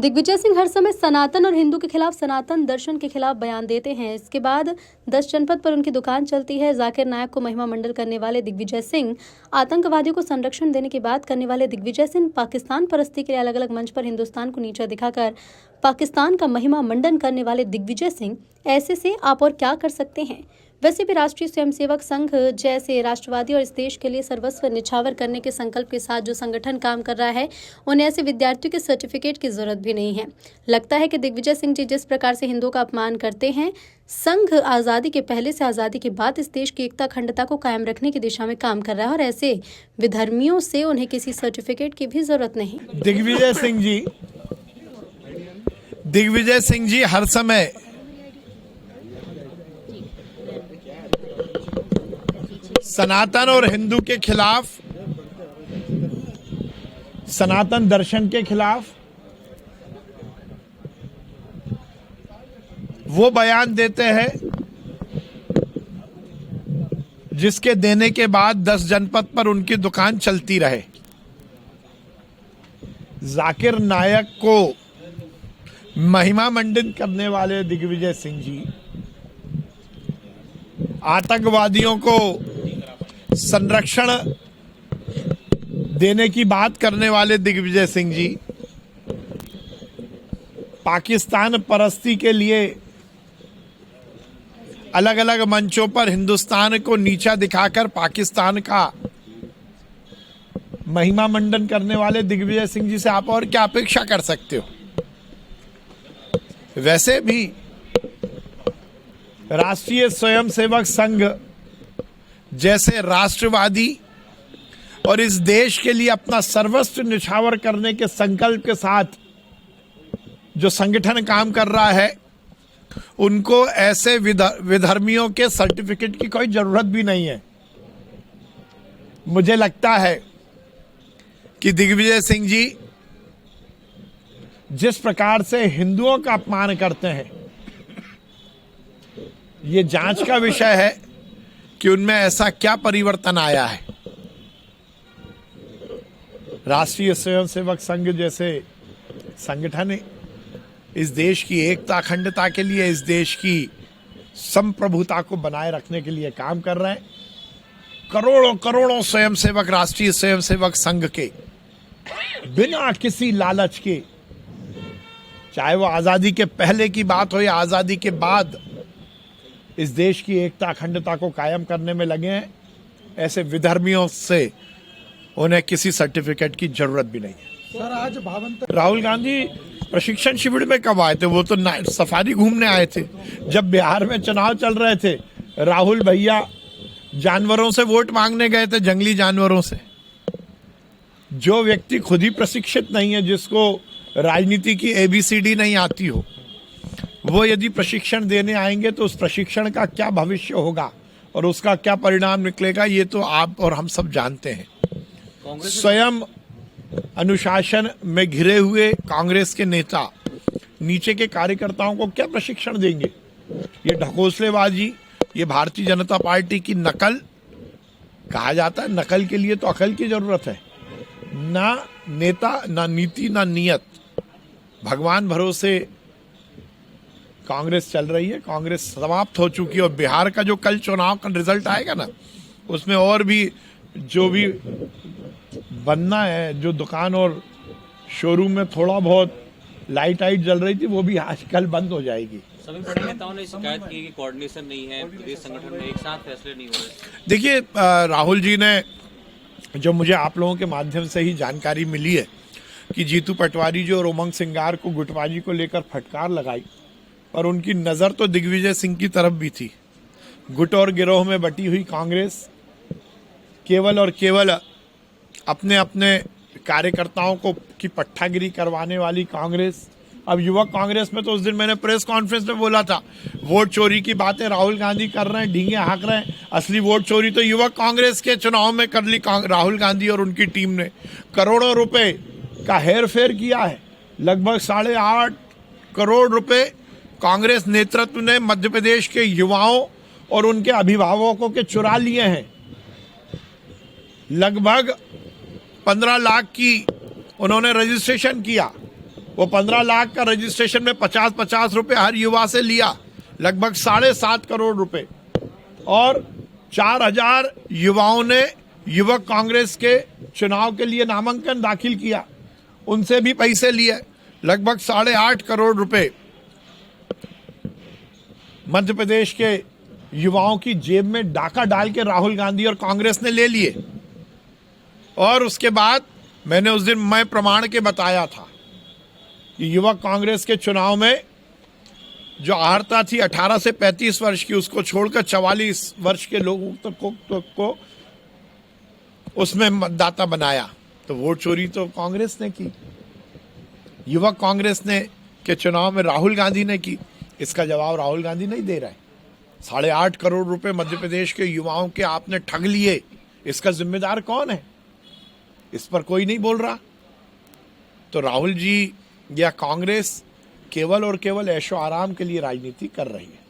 दिग्विजय सिंह हर समय सनातन और हिंदू के खिलाफ, सनातन दर्शन के खिलाफ बयान देते हैं। इसके बाद 10 जनपद पर उनकी दुकान चलती है। जाकिर नायक को महिमा मंडल करने वाले दिग्विजय सिंह, आतंकवादियों को संरक्षण देने की बात करने वाले दिग्विजय सिंह, पाकिस्तान परस्ती के लिए अलग अलग मंच पर हिंदुस्तान को नीचा दिखाकर पाकिस्तान का महिमा मंडन करने वाले दिग्विजय सिंह, ऐसे से आप और क्या कर सकते हैं। वैसे भी राष्ट्रीय स्वयंसेवक संघ जैसे राष्ट्रवादी और इस देश के लिए सर्वस्व निछावर करने के संकल्प के साथ जो संगठन काम कर रहा है, उन्हें ऐसे विद्यार्थियों के सर्टिफिकेट की जरूरत भी नहीं है। लगता है कि दिग्विजय सिंह जी जिस प्रकार से हिंदुओं का अपमान करते हैं, संघ आज़ादी के पहले से आज़ादी के बाद इस देश की एकता अखंडता को कायम रखने की दिशा में काम कर रहा है और ऐसे विधर्मियों से उन्हें किसी सर्टिफिकेट की भी जरूरत नहीं। दिग्विजय सिंह जी हर समय सनातन और हिंदू के खिलाफ, सनातन दर्शन के खिलाफ वो बयान देते हैं जिसके देने के बाद 10 जनपद पर उनकी दुकान चलती रहे। जाकिर नायक को महिमा मंडित करने वाले दिग्विजय सिंह जी, आतंकवादियों को संरक्षण देने की बात करने वाले दिग्विजय सिंह जी, पाकिस्तान परस्ती के लिए अलग अलग मंचों पर हिंदुस्तान को नीचा दिखाकर पाकिस्तान का महिमा मंडन करने वाले दिग्विजय सिंह जी से आप और क्या अपेक्षा कर सकते हो। वैसे भी राष्ट्रीय स्वयंसेवक संघ जैसे राष्ट्रवादी और इस देश के लिए अपना सर्वस्व निछावर करने के संकल्प के साथ जो संगठन काम कर रहा है, उनको ऐसे विधर्मियों के सर्टिफिकेट की कोई जरूरत भी नहीं है। मुझे लगता है कि दिग्विजय सिंह जी जिस प्रकार से हिंदुओं का अपमान करते हैं, ये जांच का विषय है कि उनमें ऐसा क्या परिवर्तन आया है। राष्ट्रीय स्वयंसेवक संघ जैसे संगठन इस देश की एकता अखंडता के लिए, इस देश की संप्रभुता को बनाए रखने के लिए काम कर रहे हैं। करोड़ों करोड़ों स्वयंसेवक राष्ट्रीय स्वयंसेवक संघ के बिना किसी लालच के, चाहे वो आजादी के पहले की बात हो या आजादी के बाद, इस देश की एकता अखंडता को कायम करने में लगे हैं। ऐसे विधर्मियों से उन्हें किसी सर्टिफिकेट की जरूरत भी नहीं है। सर, आज भावंत राहुल गांधी प्रशिक्षण शिविर में कब आए थे? वो तो सफारी घूमने आए थे। जब बिहार में चुनाव चल रहे थे, राहुल भैया जानवरों से वोट मांगने गए थे, जंगली जानवरों से। जो व्यक्ति खुद ही प्रशिक्षित नहीं है, जिसको राजनीति की ABCD नहीं आती हो, वो यदि प्रशिक्षण देने आएंगे तो उस प्रशिक्षण का क्या भविष्य होगा और उसका क्या परिणाम निकलेगा, ये तो आप और हम सब जानते हैं। स्वयं अनुशासन में घिरे हुए कांग्रेस के नेता नीचे के कार्यकर्ताओं को क्या प्रशिक्षण देंगे? ये ढकोसलेबाजी, ये भारतीय जनता पार्टी की नकल कहा जाता है। नकल के लिए तो अकल की जरूरत है, ना नेता, ना नीति, ना नियत। भगवान भरोसे कांग्रेस चल रही है। कांग्रेस समाप्त हो चुकी है और बिहार का जो कल चुनाव का रिजल्ट आएगा ना, उसमें और भी जो भी बनना है, जो दुकान और शोरूम में थोड़ा बहुत लाइट जल रही थी, वो भी आज कल बंद हो जाएगी। सभी बड़े नेताओं ने शिकायत की कि कोऑर्डिनेशन नहीं है, प्रदेश संगठन में एक साथ फैसले नहीं हो रहे। देखिए, राहुल जी ने, जो मुझे आप लोगों के माध्यम से ही जानकारी मिली है कि जीतू पटवारी जी और उमंग सिंगार को गुटबाजी को लेकर फटकार लगाई, और उनकी नज़र तो दिग्विजय सिंह की तरफ भी थी। गुट और गिरोह में बटी हुई कांग्रेस, केवल और केवल अपने अपने कार्यकर्ताओं को की पट्टागिरी करवाने वाली कांग्रेस। अब युवक कांग्रेस में तो उस दिन मैंने प्रेस कॉन्फ्रेंस में बोला था, वोट चोरी की बातें राहुल गांधी कर रहे हैं, ढींगे हाँक रहे हैं। असली वोट चोरी तो युवक कांग्रेस के चुनाव में कर ली राहुल गांधी और उनकी टीम ने। करोड़ों रुपए का हेर फेर किया है। लगभग 8.5 करोड़ रुपए कांग्रेस नेतृत्व ने मध्य प्रदेश के युवाओं और उनके अभिभावकों के चुरा लिए हैं। लगभग 15 लाख की उन्होंने रजिस्ट्रेशन किया वो 15 लाख का रजिस्ट्रेशन में 50-50 रुपए हर युवा से लिया, लगभग 7.5 करोड़ रुपए, और 4000 युवाओं ने युवक कांग्रेस के चुनाव के लिए नामांकन दाखिल किया, उनसे भी पैसे लिए, लगभग 8.5 करोड़ रुपए मध्य प्रदेश के युवाओं की जेब में डाका डाल के राहुल गांधी और कांग्रेस ने ले लिए। और उसके बाद मैंने उस दिन मैं प्रमाण के बताया था कि युवक कांग्रेस के चुनाव में जो आहारता थी 18 से 35 वर्ष की, उसको छोड़कर 44 वर्ष के लोगों को उसमें मतदाता बनाया। तो वोट चोरी तो कांग्रेस ने की, युवक कांग्रेस ने के चुनाव में राहुल गांधी ने की। इसका जवाब राहुल गांधी नहीं दे रहा है। 8.5 करोड़ रुपए मध्य प्रदेश के युवाओं के आपने ठग लिए, इसका जिम्मेदार कौन है? इस पर कोई नहीं बोल रहा। तो राहुल जी या कांग्रेस केवल और केवल ऐशो आराम के लिए राजनीति कर रही है।